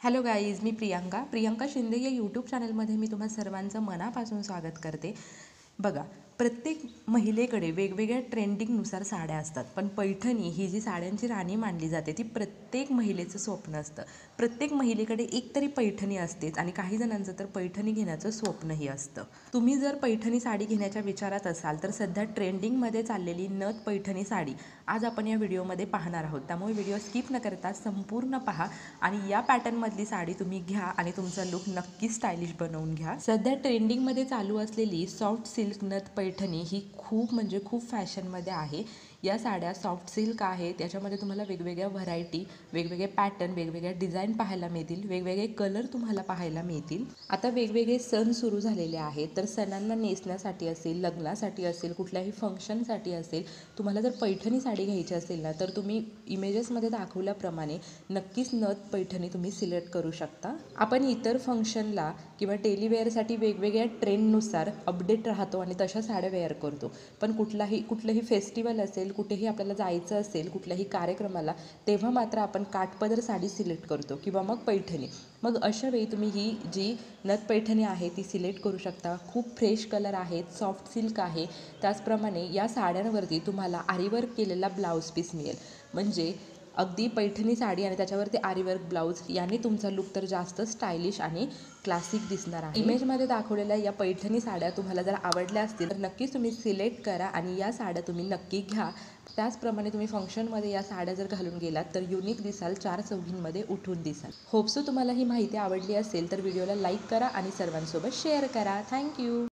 Hello guys, मी प्रियंका शिंदे या YouTube चॅनलमध्ये मी तुम्हा सर्वांचं मनापासून स्वागत करते. बघा, प्रत्येक महिलेकडे वेगवेगळ्या ट्रेंडिंगनुसार साड्या असतात, पण पैठणी ही जी साड्यांची राणी मानली जाते ती प्रत्येक महिलेचं स्वप्न असतं. प्रत्येक महिलेकडे एक तरी पैठणी असतेच आणि काही जणांचं तर पैठणी घेण्याचं स्वप्नही असतं. तुम्ही जर पैठणी साडी घेण्याच्या विचारात असाल तर सध्या ट्रेंडिंगमध्ये चाललेली नथ पैठणी साडी आज आपण या व्हिडिओमध्ये पाहणार आहोत. त्यामुळे व्हिडिओ स्किप न करता संपूर्ण पहा आणि या पॅटर्नमधली साडी तुम्ही घ्या आणि तुमचा लुक नक्की स्टायलिश बनवून घ्या. सध्या ट्रेंडिंगमध्ये चालू असलेली सॉफ्ट सिल्क नथ पैठणी ही खूप म्हणजे खूप फॅशनमध्ये आहे. या साड्या सॉफ्ट सिल्क आहे, त्याच्यामध्ये तुम्हाला वेगवेगळ्या व्हरायटी, वेगवेगळे पॅटर्न, वेगवेगळ्या डिझाईन पाहायला मिळतील, वेगवेगळे कलर तुम्हाला पाहायला मिळतील. आता वेगवेगळे सण सुरू झालेले आहेत, तर सणांना नेसण्यासाठी असेल, लग्नासाठी असेल, कुठल्याही फंक्शनसाठी असेल, तुम्हाला जर पैठणी साडी घ्यायची असेल ना तर तुम्ही इमेजेसमध्ये दाखवल्याप्रमाणे नक्कीच नथ पैठणी तुम्ही सिलेक्ट करू शकता. आपण इतर फंक्शनला किंवा डेलीवेअरसाठी वेगवेगळ्या ट्रेंडनुसार अपडेट राहतो आणि तशा साड्या वेअर करतो, पण कुठलंही फेस्टिवल असेल, कुठेही आपल्याला जायचं असेल कुठल्याही कार्यक्रमाला, तेव्हा मात्र आपण काठपदर साडी सिलेक्ट करतो किंवा मग पैठणी. मग अशा वेळी तुम्ही ही जी नथ पैठणी आहे ती सिलेक्ट करू शकता. खूप फ्रेश कलर आहेत, सॉफ्ट सिल्क आहे. त्याचप्रमाणे या साड्यांवरती तुम्हाला आरीवर्क केलेला ब्लाऊज पीस मिळेल. म्हणजे अगदी पैठणी साडी आणि त्याच्यावरती आरीवर्क ब्लाऊज याने तुमचा लुक तर जास्त स्टायलिश आणि क्लासिक दिसणार आहे. इमेजमध्ये दाखवलेल्या या पैठणी साड्या तुम्हाला जर आवडल्या असतील तर नक्कीच तुम्ही सिलेक्ट करा आणि या साड्या तुम्ही नक्की घ्या. त्याचप्रमाणे तुम्ही फंक्शनमध्ये या साड्या जर घालून गेलात तर युनिक दिसाल, चार चौघींमध्ये उठून दिसाल. होप सो तुम्हाला ही माहिती आवडली असेल तर व्हिडिओला लाईक करा आणि सर्वांसोबत शेअर करा. थँक्यू.